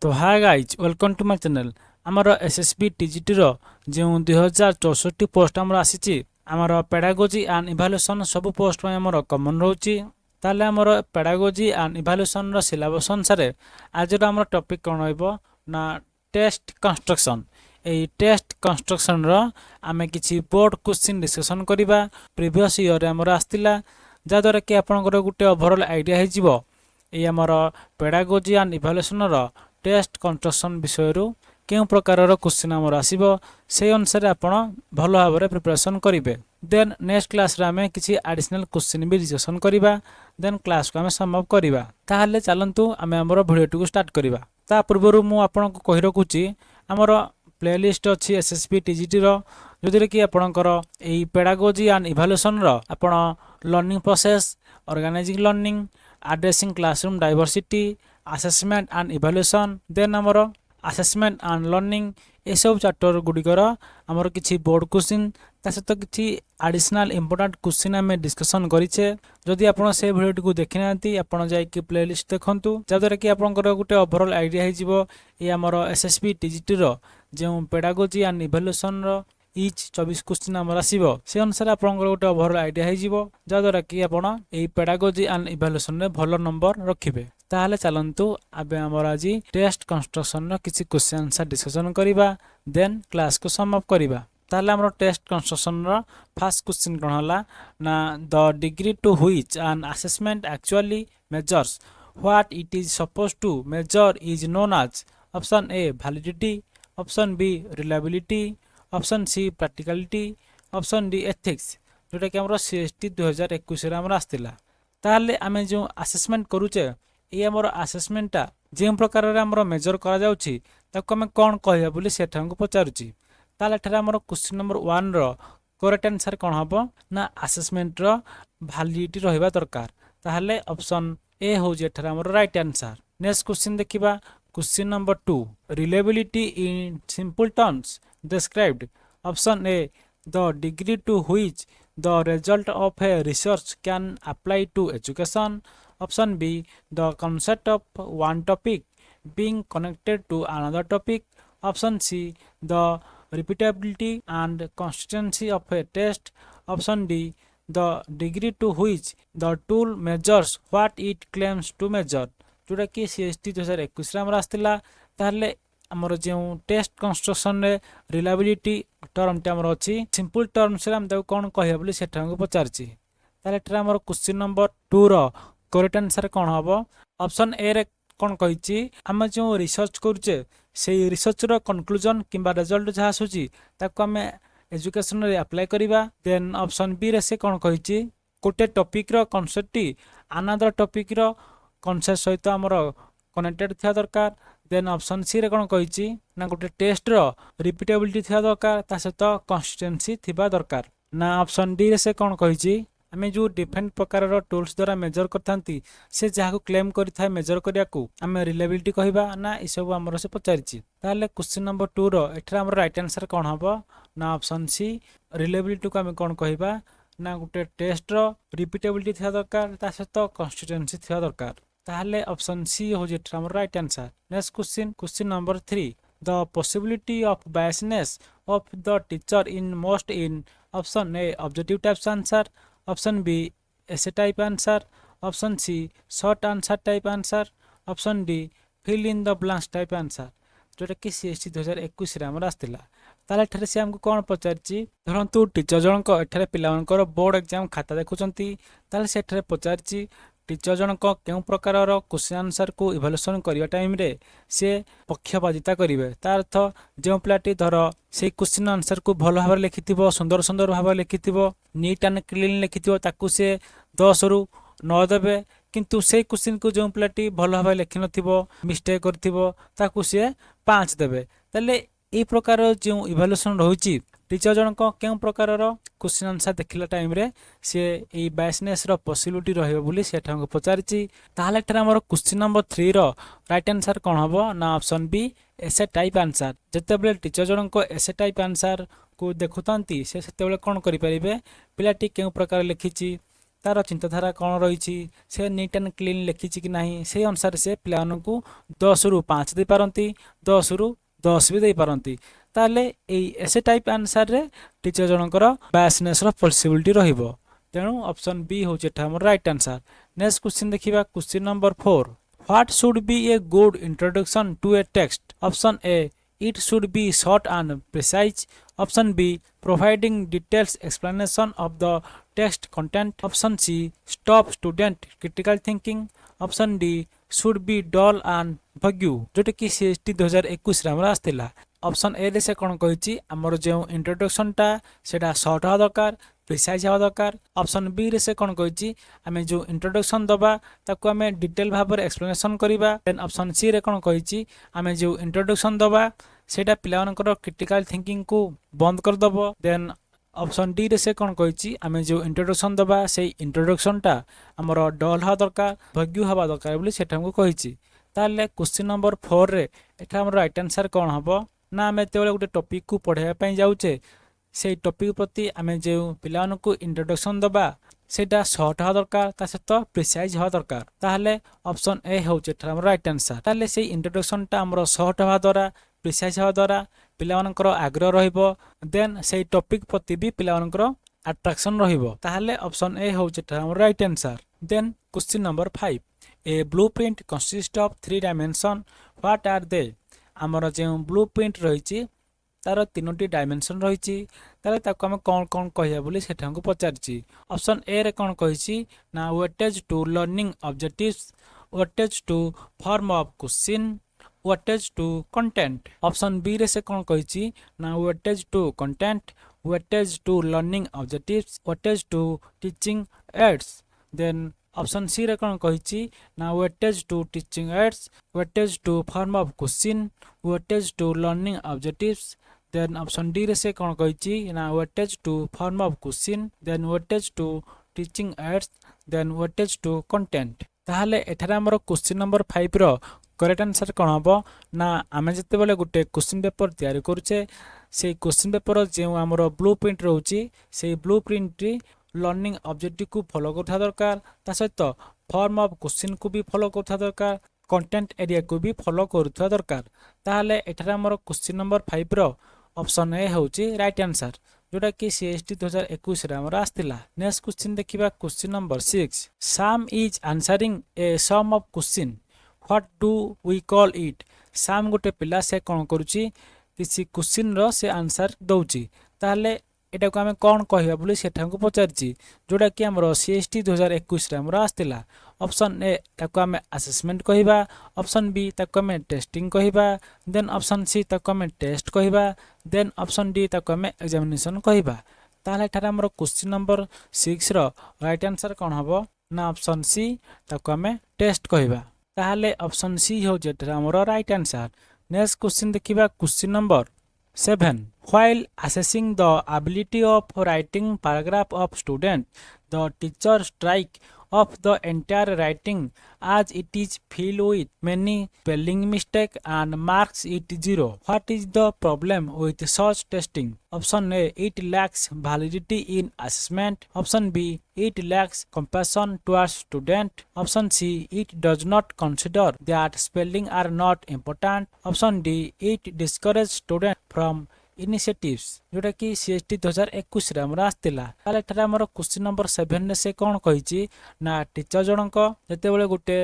तो hi guys welcome to my channel आमर SSB TGT रो जो 2064 पोस्ट आमर आसी आमर पेडागोजी एंड इभालुएसन सब पोस्ट में आमर कमन रोची ताले आमर पेडागोजी एंड इभालुएसन रो सिलेबस अनुसार आज आमर टॉपिक कौन रहिबो ना टेस्ट कंस्ट्रक्शन। एई टेस्ट कंस्ट्रक्शन रो आमे किछि बोर्ड क्वेश्चन डिस्कशन करिबा। प्रीवियस ईयर रे आमर आस्तिला जाद्वारा कि आपनकर गुटे ओवरऑल आइडिया हे जिवो एई आमर पेडागोजी एंड इभालुएसन रो टेस्ट कंस्ट्रक्शन विषय क्यों प्रकार क्वेश्चन आमर आसीबो से अनुसार आपण भल भाव में प्रिपरेशन करेंगे। देन नेक्स्ट क्लास रे आमे किछि एडिशनल क्वेश्चन भी डिस्कशन करिबा। देन क्लास को आमे सम अप करिबा। ताहले चलंतु आमे हमर वीडियो को स्टार्ट करिबा। ता पूर्वरु मु आपण को कहि रखुची हमर प्लेलिस्ट अछि एसएसबी टीजीटी रो जोदिरे कि आपणकर एई पेडागोजी एंड इभालुएसन रो आपण learning process organising learning addressing classroom diversity assessment and evaluation then हमर असेसमेंट एंड लर्निंग ए सब चैप्टर गुडिकर हमर किछि बोर्ड क्वेश्चन ता सहित किछि एडिशनल इंपोर्टेंट क्वेश्चन आमे डिस्कशन करिछे। जदि आपण से वीडियो को देखि नांती आपण जाय कि प्लेलिस्ट देखंतु जदर कि आपनकर गुटे ओवरऑल आइडिया हे जिवो ए हमर एसएसबी टीजीटी रो जे पेडागोजी एंड इभालुएसन रो इच 24 क्वेश्चन हमर आसीबो से अनुसार आपनकर गुटे ओवरऑल आइडिया हे जिवो जदर कि आपण एई पेडागोजी एंड इभालुएसन रे भलो नंबर रखिबे। ताहले चलंतु आबे हमर आज टेस्ट कंस्ट्रक्शन रो किछि क्वेश्चन आंसर डिस्कशन करिबा। देन क्लास को सम अप करिबा। ताहले हमर टेस्ट कंस्ट्रक्शन रो फर्स्ट क्वेश्चन कोन हला ना the degree to which an assessment actually measures what it is supposed to measure is known as option A validity option B reliability option C practicality option D ethics जोटा कि हमर CST 2021 रे हमर आस्तिला। ताहले आमे जो असेसमेंट करूचे ये हमर असेसमेंटा जे प्रकार रे हमर मेजर करा जाउची ताको हम कोन कहया बोली सेठा को पचारुची। ताले ठरा हमर क्वेश्चन नंबर 1 रो करेक्ट आंसर कोन हबो ना असेसमेंट रो वैलिडिटी रहिबा दरकार। ताहले ऑप्शन ए हो जे ठरा हमर राइट आंसर। नेक्स्ट क्वेश्चन देखिबा question number 2 reliability in simple terms described option A the degree to which the result of a research can apply to education option B the concept of one topic being connected to another topic option c the repeatability and consistency of a test option d the degree to which the tool measures what it claims to measure जोटा कि CST 2021 रे हमर आस्तिला। ताहले हमर जे test construction रे reliability term टे हमर अछि सिंपल टर्म्स रे हम ताको कोन कहया बोली सेठा को पचारछि। ताहले ठरा हमर क्वेश्चन नंबर 2 रो करेक्ट आंसर कौन हम ऑप्शन ए रे कौन कही आम जो रिसर्च करुचे से रिसर्च रो कंक्लूजन किंबा रिजल्ट जहाँ आसूची ताको आम एजुकेशन रे अप्लाई करिबा। देन ऑप्शन बी रे से कौन कही गोटे टॉपिक रो कांसेप्ट टी अनदर टॉपिक रो कांसेप्ट सहित हमर कनेक्टेड थिया दरकार। देन ऑप्शन सी रे कौन कही ना गोटे टेस्ट रो रिपीटेबिलिटी थिया दरकार ता सहित कंसिस्टेंसी थिबा दरकार। ना ऑप्शन डी रे से कौन कही आमे जो डिफरेंट प्रकार टूल्स द्वारा मेजर करथांती से जहाँ क्लेम करिथाय मेजर करिया को आमे रिलायबिलिटी कहिबा ना ई सब हमर से पचारिछि। ताले क्वेश्चन नंबर 2 रो एठरा हमर राइट आंसर कोन हबो ना ऑप्शन सी रिलायबिलिटी को आमे कोन कहिबा ना गुटे टेस्ट रो रिपीटेबिलिटी थिया दरकार ता सहित कंसिस्टेंसी थिया दरकार। ताले ऑप्शन सी हो जेठरा हमर right answer. Next question number 3 the possibility of biasness of the teacher in most in option A objective types answer option B essay type answer option C short answer type answer option D fill in the blanks type answer जोटा कि CST 2021 रे हमर आस्तिला। ताले ठरे से हमको कोन पचारछि धरंतु teacher जनक एठरे पिलावनकर board exam खाता देखुचंती ताले से एठरे पचारछि टीचर जनक केउ प्रकार क्वेश्चन आंसर को इवैल्यूएशन करिया टाइम रे से पक्षपातिता करिवे। तार अर्थ जे पिलाटी धर से क्वेश्चन आंसर को भल भाव लिखिथिबो सुंदर सुंदर भाव लिखिथिबो नीट एंड क्लीन लिखिथिबो ताकू से 10 रु 9 देबे किंतु से क्वेश्चन को जो पिलाटी भल भाव लिखि नथिबो मिस्टेक करथिबो ताकू से 5 देबे। ताले ए प्रकार जो इवैल्यूएशन रहुची टीचर जनक केउ प्रकार क्वेश्चन आंसर देखिला टाइम रे से ए बायसनेस रो पॉसिबिलिटी रहबो बोली सेठा को पचारिछि। ताहले ठरा हमर question number 3 row right answer कोन हबो ना ऑप्शन बी एसे टाइप आंसर। जते बेले टीचर जनक एसे टाइप आंसर को देखुतांती से सेते बेले कोन करि परिबे पिलाटी केउ प्रकार लिखिछि तार चिंताधारा कौन रही से नीट एंड क्लीन लिखी कि ना से अनुसार से पिलाମାନଙ୍କୁ 10 ରୁ 5 दे पारती 10 ରୁ 10 भी दे पारती ताले एसे टाइप आंसर रे टीचर जनकर बायसनेस रो पॉसिबिलिटी रहिबो तेणु ऑप्शन बी होचे एठा हमर राइट आंसर। नेक्स्ट क्वेश्चन देखिबा question number 4 what should be a good introduction to a text. Option A it should be short and precise. Option B providing detailed explanation of the text content. Option C stop student critical thinking. Option D should be dull and vague जोटा कि CST 2021 रे हमरा आस्थिला। Option A रे से कोन कहिछि हमर जे introduction टा सेटा शॉर्ट हा दरकार प्रिसाइज हा दरकार। ऑप्शन बी रे से कोन कहिछि हमें जो इंट्रोडक्शन दबा ताको हमें डिटेल भाव रे एक्सप्लेनेशन करिबा। देन ऑप्शन सी रे कोन कहिछि हमें जो इंट्रोडक्शन दबा सेटा पिलानकर क्रिटिकल थिंकिंग को बंद कर दबो। देन ऑप्शन डी रे से कोन कहिछि हमें जो इंट्रोडक्शन दबा से इंट्रोडक्शन टा हमर डल हा दरकार भग्यु हवा दरकार बोली सेटा हमको कहिछि। ताले क्वेश्चन नंबर 4 रे एठा हमर राइट आंसर कोन हबो ना हमें तेबले गोटे टॉपिक को पढाया पई जाउचे से टॉपिक प्रति हमें जो पिलानको इंट्रोडक्शन दबा सेटा शॉर्ट हा दरकार ता सहित प्रिसाइज हा दरकार ताले ऑप्शन ए होचे एठा हमर राइट आंसर। ताले से इंट्रोडक्शन टा हमर शॉर्ट हवा द्वारा प्रिसाइज हवा द्वारा पिलाମାନଙ୍କର आग्रह रहिबो देन से टॉपिक प्रति भी पिलाମାନଙ୍କର अट्रैक्शन रहिबो ताले ऑप्शन ए होचे एठा हमर right answer. Then question number 5 a blueprint consist of 3 dimension what are they. हमर जे ब्लूप्रिंट रहिछि तार 3टी डायमेंशन रहिछि ताले ताको हम कोन कोन कहिया बोली सेठा हमको पचारछि। ऑप्शन ए रे कोन कहिछि ना weightage to learning objectives weightage to form of question weightage to content. Option B रे से कोन कहिछि ना weightage to content weightage to learning objectives weightage to teaching aids. Then option C रे कोन कहिछि ना weightage to teaching aids weightage to form of question weightage to learning objectives. Then option D रे से कोन कहिछि ना weightage to form of question then weightage to teaching aids then weightage to content. ताहाले एठारे हमर क्वेश्चन नंबर 5 रो correct answer कोन हबो ना आमे जते बेले गुटे क्वेश्चन पेपर तयारी करूचे से क्वेश्चन पेपर जे हमर ब्लूप्रिंट रहउची से ब्लूप्रिंट री लर्निंग ऑब्जेक्टिव को फॉलो करथा दरकार ता सहित फॉर्म ऑफ क्वेश्चन को भी फॉलो करथा दरकार कंटेंट एरिया को भी फॉलो करथा दरकार। ताहाले एठारे हमर क्वेश्चन नंबर 5 रो ऑप्शन ए होउची राइट आंसर जोटा कि CST 2021 रे हमर आस्थिला। नेक्स्ट क्वेश्चन देखिबा question number 6 Sam is answering a sum of question what do we call it. Sam गोटे पिला से कोन करूची किसी क्वेश्चन रो से आंसर दउची ताले एटा को हमें कोन कहबा बोली सेठा को पचारची जोटा कि हमर CST 2021 रे हमर आस्थिला। ऑप्शन ए ताको हमें असेसमेंट कहबा ऑप्शन बी ताको हमें टेस्टिंग कहबा देन ऑप्शन सी ताको हमें टेस्ट कहबा देन ऑप्शन डी ताको हमें एग्जामिनेशन कहबा। ताले थारा हमर question number 6 row right answer कोन हबो ना ऑप्शन सी ताको हमें टेस्ट कहबा ताले ऑप्शन सी हो जेटा हमर राइट आंसर। नेक्स्ट क्वेश्चन देखिबा question number 7 while assessing the ability of writing paragraph of student the teacher strike of the entire writing as it is filled with many spelling mistake and marks it 0. What is the problem with such testing? Option A it lacks validity in assessment. Option B it lacks compassion towards student. Option C it does not consider that spelling are not important. Option D it discourages student from initiatives जोटा कि CST 2021 रे हमरा आस्तिला। ताले एठारे हमर question number 7 रे से कोन कहिछि ना टीचर जनक जते बेले गुटे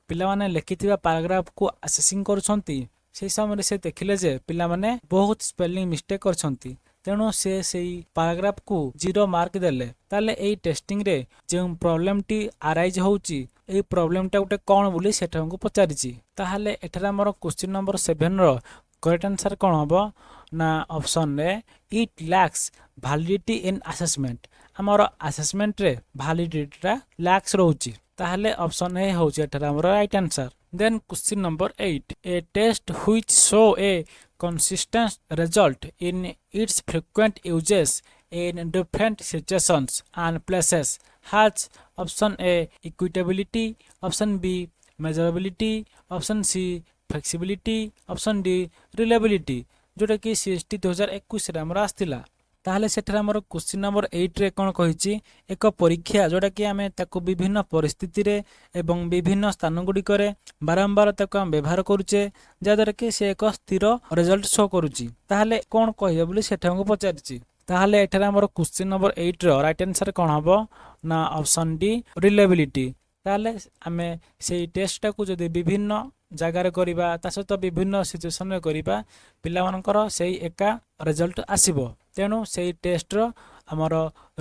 पिला माने लिखिथिबा पैराग्राफ को असेसिंग करछंती से समय से देखिले जे पिला माने बहुत स्पेलिंग मिस्टेक करछंती तेणु से सेई पैराग्राफ को 0 मार्क देले। ताले एई टेस्टिंग रे जे प्रॉब्लम टी अराइज होउची एई प्रॉब्लम टा गुटे कोन बोली सेठा हमको पचारिछि। ताहाले एठारे हमर क्वेश्चन नंबर 7 रो करेक्ट आंसर कोन हबो ना option A it lacks validity in assessment हमर असेसमेंट रे वैलिडिटी रा लैक्स रहउची ताहाले ऑप्शन ए होउची एठारे हमर right answer. Then question number 8 a test which show a consistent result in its frequent uses in different situations and places has option A equitability option B measurability option C flexibility option D reliability जोटा कि CST 2021 रे हमरा आस्थिला। ताहले सेठार हमर question number 8 रे कोन कहिछि एक परीक्षा जोटा कि आमे ताको विभिन्न परिस्थिति रे एवं विभिन्न स्थान गुडी करे बारंबार ताको हम व्यवहार करूचे जादर कि से एक स्थिर रिजल्ट शो करूची ताहले कोन कहियो बोली सेठा हमको पचारिछि ताहले एठार हमर question number 8 row right answer कोन हबो ना ऑप्शन डी रिलेबिलिटी ताहले आमे सेही टेस्ट टाको जदि विभिन्न जगार करिबा ता सहित विभिन्न सिचुएशन रे करिबा पिला मानकर सेही एका रिजल्ट आसीबो तेणु सेही टेस्ट रो हमर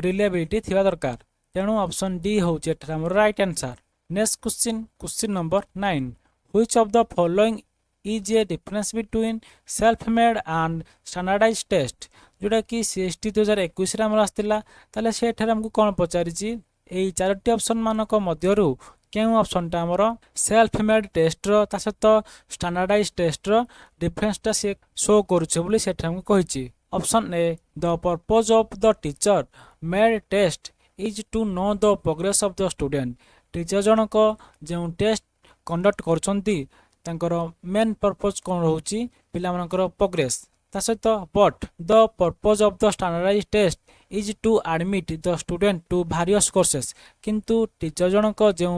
रिलेबिलिटी थिबा दरकार तेणु ऑप्शन डी होउची एठार हमर right answer next question number 9 which of the following is a difference between self made and standardised test जोटा कि सीएसटी 2021 रे हमर आस्तिला ताले से एठार हमकु कोन पचारिची एई चारटी ऑप्शन मानक मध्यरु केउ ऑप्शन टा हमर सेल्फ मेड टेस्ट रो ता सहित स्टैंडर्डाइज्ड टेस्ट रो डिफरेंस टा से शो करूचे बोली सेठा हमकु कहिची option A the purpose of the teacher made test is to know the progress of the student teacher जनक जो टेस्ट कंडक्ट करछंती तांकर मेन पर्पस कोन रहउची पिला मानकर प्रोग्रेस ता सहित but the purpose of the standardised test is to admit the student to various courses किंतु teacher जनक जो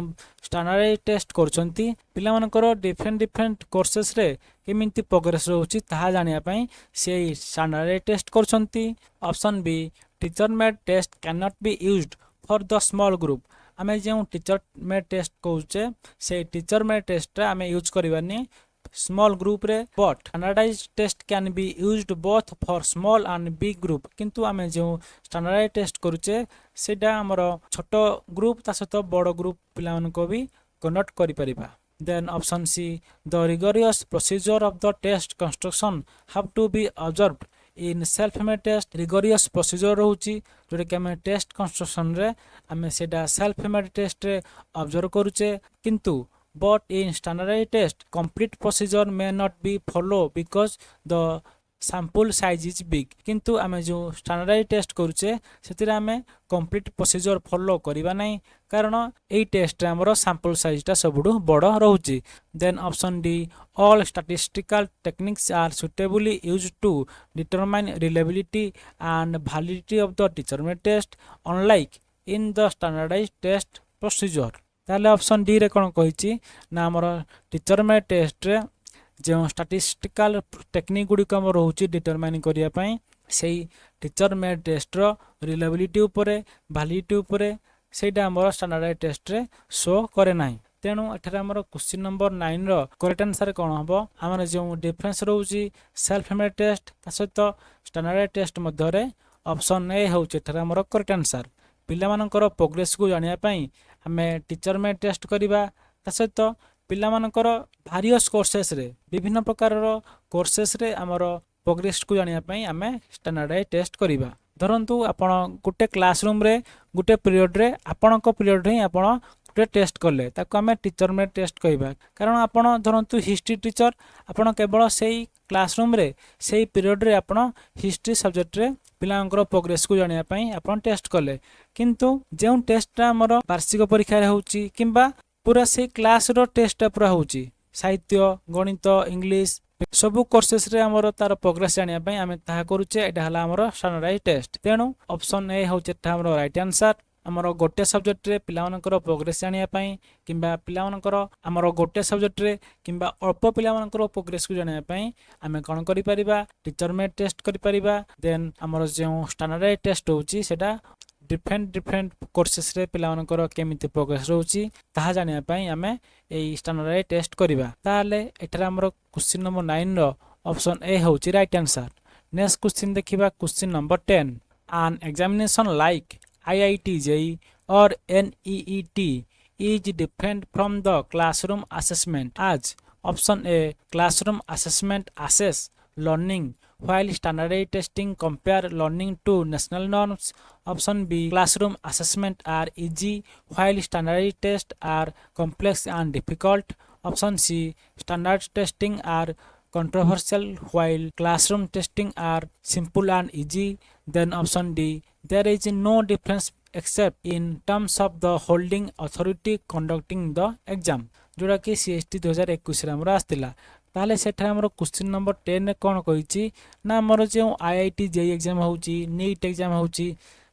स्टैंडर्डाइज्ड टेस्ट करछंती पिला मानकर डिफरेंट कोर्सेस रे केमिति प्रोग्रेस रहउची ताहा जानिया पई से स्टैंडर्डाइज्ड टेस्ट करछंती option B teacher made test can not be used for the small group आमे जो टीचर मेड टेस्ट कहउचे से टीचर मेड टेस्ट आमे यूज करबानी स्मॉल ग्रुप रे but standardized test can be used both for small and big group किंतु आमे जो स्टैंडर्डाइज्ड टेस्ट करूचे सेटा हमर छोटो ग्रुप ता सहित बड़ ग्रुप पिलान को भी कंडक्ट करि परिबा then option C the rigorous procedure of the test construction have to be observed in self made test rigorous procedure रहउची जोटा कि आमे टेस्ट कंस्ट्रक्शन रे आमे सेटा सेल्फ मेड टेस्ट रे ऑब्जर्व करूचे किंतु but in standardized test complete procedure may not be follow because the sample size is big किंतु आमे जो स्टैंडर्डाइज्ड टेस्ट करूचे सेतिरा आमे कंप्लीट प्रोसीजर फॉलो करिबा नै कारण एई टेस्ट रे हमरो सैंपल साइज ता सबडु बड़ रहउची then option D all statistical techniques are suitably used to determine reliability and validity of the teacher made test unlike in the standardised test procedure ताले ऑप्शन डी रे कोन कहिची ना हमर टीचर मेड टेस्ट रे जो स्टैटिस्टिकल टेक्निक गुडी कम रहउची determine करिया पई सेही टीचर मेड टेस्ट रो रिलायबिलिटी ऊपरे वैलिडिटी ऊपरे सेटा हमर स्टैंडर्डाइज्ड टेस्ट रे शो करे नाही तेणु एठारे हमर क्वेश्चन नंबर 9 रो करेक्ट आंसर कोन हबो हमर जो डिफरेंस रहउची सेल्फ मेड टेस्ट ता सहित स्टैंडर्डाइज्ड टेस्ट मध्य रे ऑप्शन ए होउची एठारे हमर करेक्ट आंसर पिला मानकर प्रोग्रेस को जानिया पई हमें टीचर में टेस्ट करिबा ता सहित पिला मानकर वेरियस कोर्सेस रे विभिन्न प्रकार रो कोर्सेस रे हमर प्रोग्रेस को जानिया पई हमें स्टैंडर्डाइज्ड टेस्ट करिबा धरंतु आपण गुटे क्लासरूम रे गुटे पीरियड रे आपण को पीरियड रे आपण गुटे टेस्ट करले ताको हमें टीचर में टेस्ट कहिबा कारण आपण धरंतु हिस्ट्री टीचर आपण केवल सेही क्लासरूम रे सेही पीरियड रे आपण हिस्ट्री सब्जेक्ट रे पिलांकर प्रोग्रेस को जानिया पई आपण टेस्ट करले किंतु जे टेस्ट हमर वार्षिक परीक्षा रे होउची किंबा पूरा से क्लास रो टेस्ट पूरा होउची साहित्य गणित इंग्लिश सब कोर्सेस रे हमर तार प्रोग्रेस जानिया पई हमें ताहा करूचे एटा हला हमर स्टैंडर्डाइज्ड टेस्ट तेणु ऑप्शन ए होउचे एटा हमर राइट आंसर हमर गोटे सब्जेक्ट रे पिलामानकर प्रोग्रेस जानिया पई किंबा पिलामानकर हमर गोटे सब्जेक्ट रे किंबा अल्प पिलामानकर प्रोग्रेस को जानिया पई हमें कोन करि परिबा टीचर में टेस्ट करि परिबा देन हमर जे स्टैंडर्डाइज्ड टेस्ट होउची सेटा डिफरेंट कोर्सेस रे पिलामानकर केमिति प्रोग्रेस रहउची ताहा जानिया पई हमें एई स्टैंडर्डाइज्ड टेस्ट करिबा ताले एठरा हमर क्वेश्चन नंबर 9 रो ऑप्शन ए होउची राइट आंसर नेक्स्ट क्वेश्चन देखिबा question number 10 an examination like IIT JEE or NEET is different from the classroom assessment as option A classroom assessment assess learning while standardized testing compare learning to national norms option B classroom assessment are easy while standardized tests are complex and difficult option C standard testing are controversial while classroom testing are simple and easy then option D there is no difference except in terms of the holding authority conducting the exam जोड़ा कि CST 2021 रे हमरा आस्तिला ताले सेठा हमर question number 10 रे कोन कहिछि ना हमर जे आईआईटी जेई एग्जाम होउची नीट एग्जाम होउची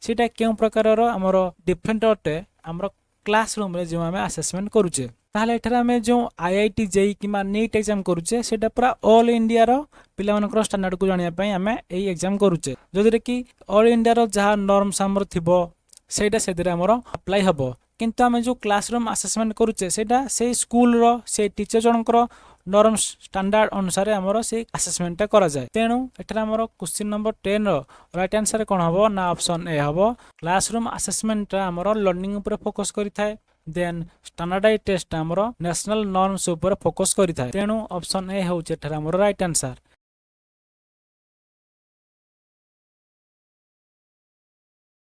सेटा केउ प्रकार रो हमर डिफरेंट अटे हमर क्लासरूम रे जे हमें असेसमेंट करूचे ताले एठरा हमें जो आईआईटी जेई किमा नीट एग्जाम करूचे सेटा पूरा ऑल इंडिया रो पिला मानकर स्टैंडर्ड को जानिया पई हमें एई एग्जाम करूचे जदिरे कि ऑल इंडिया रो जहा नॉर्म्स हमर थिबो सेटा सेदिरे हमर अप्लाई हबो किंतु हमें जो क्लासरूम असेसमेंट करूचे सेटा से स्कूल रो से टीचर जनकर नॉर्म स्टैंडर्ड अनुसार हमर से असेसमेंट करा जाय तेनु एठरा हमर question number 10 row right answer कोन हबो ना ऑप्शन ए हबो क्लासरूम असेसमेंट हमर लर्निंग ऊपर फोकस करि थाए देन स्टैंडर्डाइज टेस्ट हमर नेशनल नॉर्म्स ऊपर फोकस करि थाए तेनु ऑप्शन ए होउचे एठरा हमर राइट आंसर